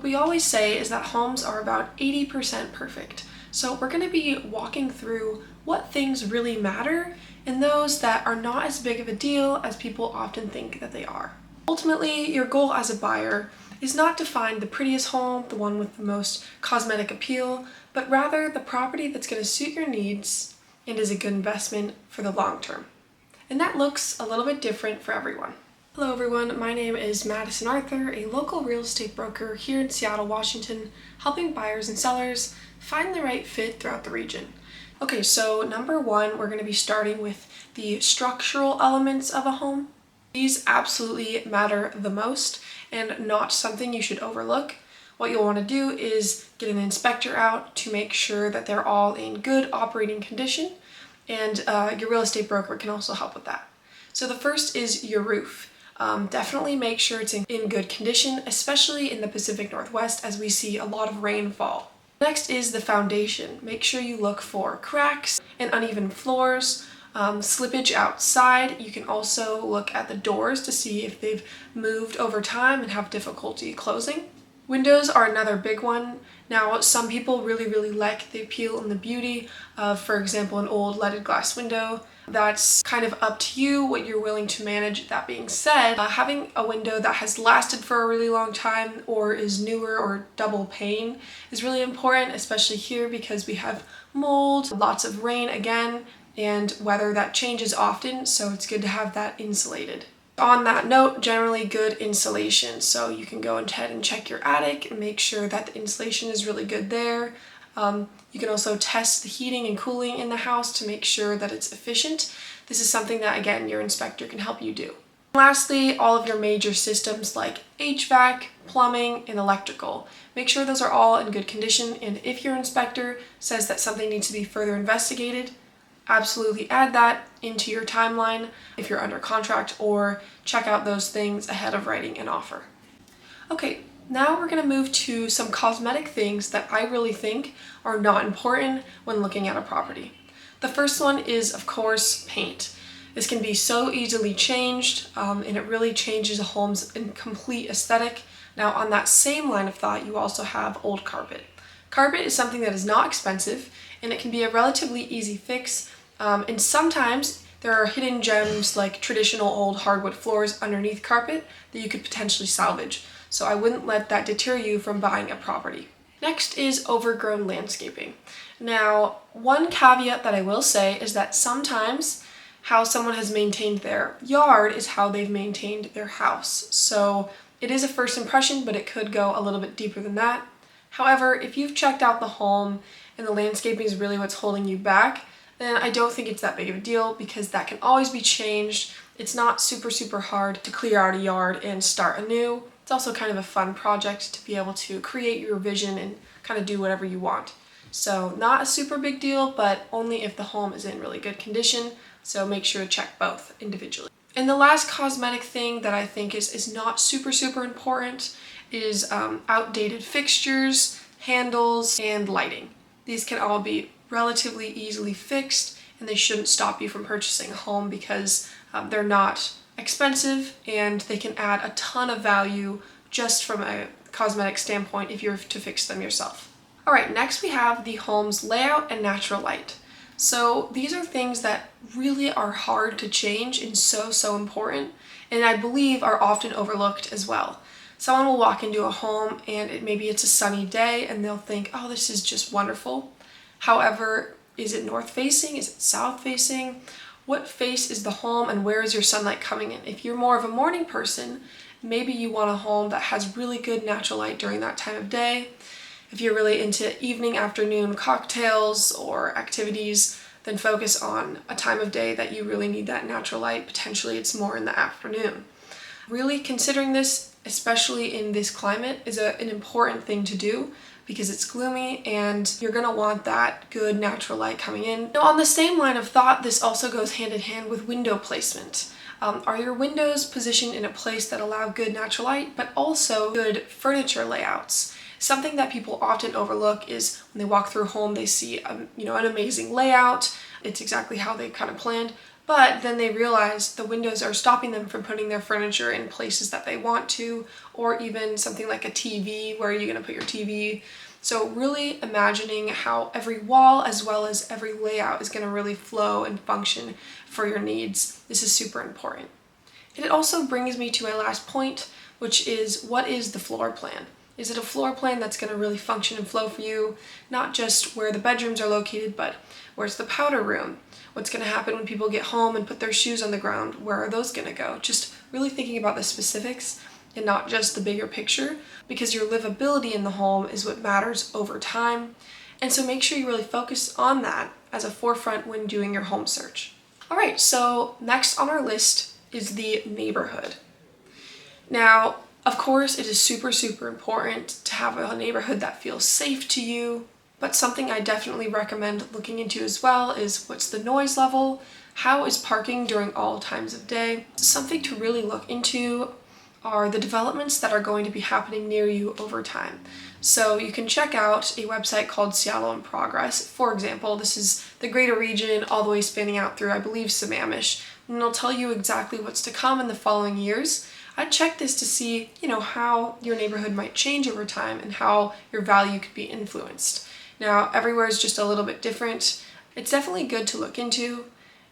we always say is that homes are about 80% perfect. So we're going to be walking through what things really matter and those that are not as big of a deal as people often think that they are. Ultimately, your goal as a buyer is not to find the prettiest home, the one with the most cosmetic appeal, but rather the property that's going to suit your needs and is a good investment for the long term. And that looks a little bit different for everyone. Hello everyone, my name is Madison Arthur, a local real estate broker here in Seattle, Washington, helping buyers and sellers find the right fit throughout the region. Okay, so number one, we're going to be starting with the structural elements of a home. These absolutely matter the most and not something you should overlook. What you'll want to do is get an inspector out to make sure that they're all in good operating condition, and your real estate broker can also help with that. So the first is your roof. Definitely make sure it's in good condition, especially in the Pacific Northwest as we see a lot of rainfall. Next is the foundation. Make sure you look for cracks and uneven floors, slippage outside. You can also look at the doors to see if they've moved over time and have difficulty closing. Windows are another big one. Now, some people really like the appeal and the beauty of, for example, an old leaded glass window. That's kind of up to you, what you're willing to manage. That being said, having a window that has lasted for a really long time or is newer or double pane is really important, especially here because we have mold, lots of rain again, and weather that changes often, so it's good to have that insulated. On that note, generally good insulation. So you can go ahead and check your attic and make sure that the insulation is really good there. You can also test the heating and cooling in the house to make sure that it's efficient. This is something that, again, your inspector can help you do. Lastly, all of your major systems like HVAC, plumbing, and electrical. Make sure those are all in good condition, and if your inspector says that something needs to be further investigated, absolutely add that into your timeline if you're under contract, or check out those things ahead of writing an offer. Okay, now we're going to move to some cosmetic things that I really think are not important when looking at a property. The first one is, of course, paint. This can be so easily changed, and it really changes a home's complete aesthetic. Now, on that same line of thought, you also have old carpet. Carpet is something that is not expensive, and it can be a relatively easy fix. And sometimes there are hidden gems like traditional old hardwood floors underneath carpet that you could potentially salvage. So I wouldn't let that deter you from buying a property. Next is overgrown landscaping. Now, one caveat that I will say is that sometimes how someone has maintained their yard is how they've maintained their house. So it is a first impression, but it could go a little bit deeper than that. However, if you've checked out the home and the landscaping is really what's holding you back, then I don't think it's that big of a deal because that can always be changed. It's not super hard to clear out a yard and start anew. It's also kind of a fun project to be able to create your vision and kind of do whatever you want. So not a super big deal, but only if the home is in really good condition. So make sure to check both individually. And the last cosmetic thing that I think is not super important is outdated fixtures, handles, and lighting. These can all be relatively easily fixed, and they shouldn't stop you from purchasing a home because they're not expensive and they can add a ton of value just from a cosmetic standpoint if you're to fix them yourself. All right, next we have the home's layout and natural light. So these are things that really are hard to change and so important, and I believe are often overlooked as well. Someone will walk into a home and maybe it's a sunny day and they'll think, oh, this is just wonderful. However, is it north facing? Is it south facing? What face is the home and where is your sunlight coming in? If you're more of a morning person, maybe you want a home that has really good natural light during that time of day. If you're really into evening, afternoon cocktails or activities, then focus on a time of day that you really need that natural light. Potentially it's more in the afternoon. Really considering this, especially in this climate, is an important thing to do because it's gloomy and you're gonna want that good natural light coming in. Now, on the same line of thought, this also goes hand in hand with window placement. Are your windows positioned in a place that allow good natural light, but also good furniture layouts? Something that people often overlook is when they walk through a home, they see an amazing layout. It's exactly how they kind of planned, but then they realize the windows are stopping them from putting their furniture in places that they want to, or even something like a TV, where are you going to put your TV? So really imagining how every wall as well as every layout is going to really flow and function for your needs. This is super important. And it also brings me to my last point, which is, what is the floor plan? Is it a floor plan that's going to really function and flow for you? Not just where the bedrooms are located, but where's the powder room? What's going to happen when people get home and put their shoes on the ground? Where are those going to go? Just really thinking about the specifics and not just the bigger picture, because your livability in the home is what matters over time. And so make sure you really focus on that as a forefront when doing your home search. All right, so next on our list is the neighborhood. Now, of course, it is super, super important to have a neighborhood that feels safe to you, but something I definitely recommend looking into as well is, what's the noise level? How is parking during all times of day? Something to really look into are the developments that are going to be happening near you over time. So you can check out a website called Seattle in Progress. For example, this is the greater region all the way spanning out through, I believe, Sammamish, and it'll tell you exactly what's to come in the following years. I'd check this to see, how your neighborhood might change over time and how your value could be influenced. Now, everywhere is just a little bit different. It's definitely good to look into.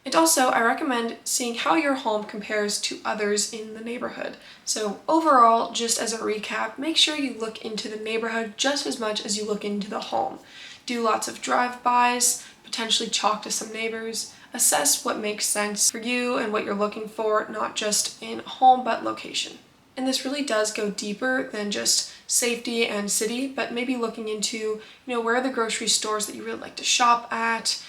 And also, I recommend seeing how your home compares to others in the neighborhood. So overall, just as a recap, make sure you look into the neighborhood just as much as you look into the home. Do lots of drive-bys, potentially talk to some neighbors, assess what makes sense for you and what you're looking for, not just in home, but location. And this really does go deeper than just safety and city, but maybe looking into, where are the grocery stores that you really like to shop at?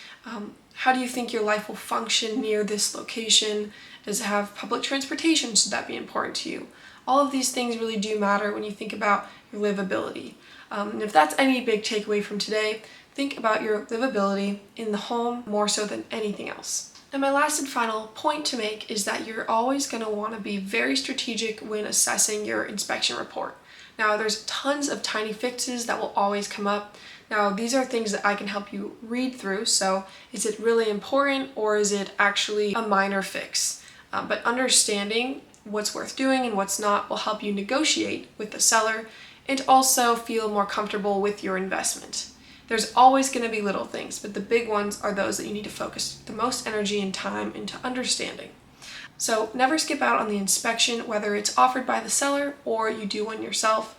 How do you think your life will function near this location? Does it have public transportation? Should that be important to you? All of these things really do matter when you think about your livability. And if that's any big takeaway from today, think about your livability in the home more so than anything else. And my last and final point to make is that you're always going to want to be very strategic when assessing your inspection report. Now, there's tons of tiny fixes that will always come up. Now, these are things that I can help you read through, so is it really important or is it actually a minor fix? But understanding what's worth doing and what's not will help you negotiate with the seller and also feel more comfortable with your investment. There's always going to be little things, but the big ones are those that you need to focus the most energy and time into understanding. So never skip out on the inspection, whether it's offered by the seller or you do one yourself.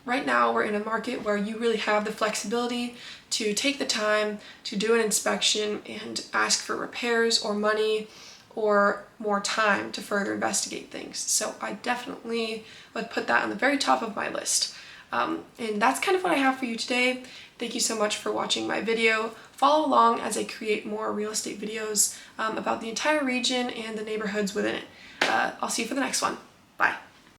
Right now we're in a market where you really have the flexibility to take the time to do an inspection and ask for repairs or money or more time to further investigate things. So I definitely would put that on the very top of my list. And that's kind of what I have for you today. Thank you so much for watching my video. Follow along as I create more real estate videos about the entire region and the neighborhoods within it. I'll see you for the next one. Bye.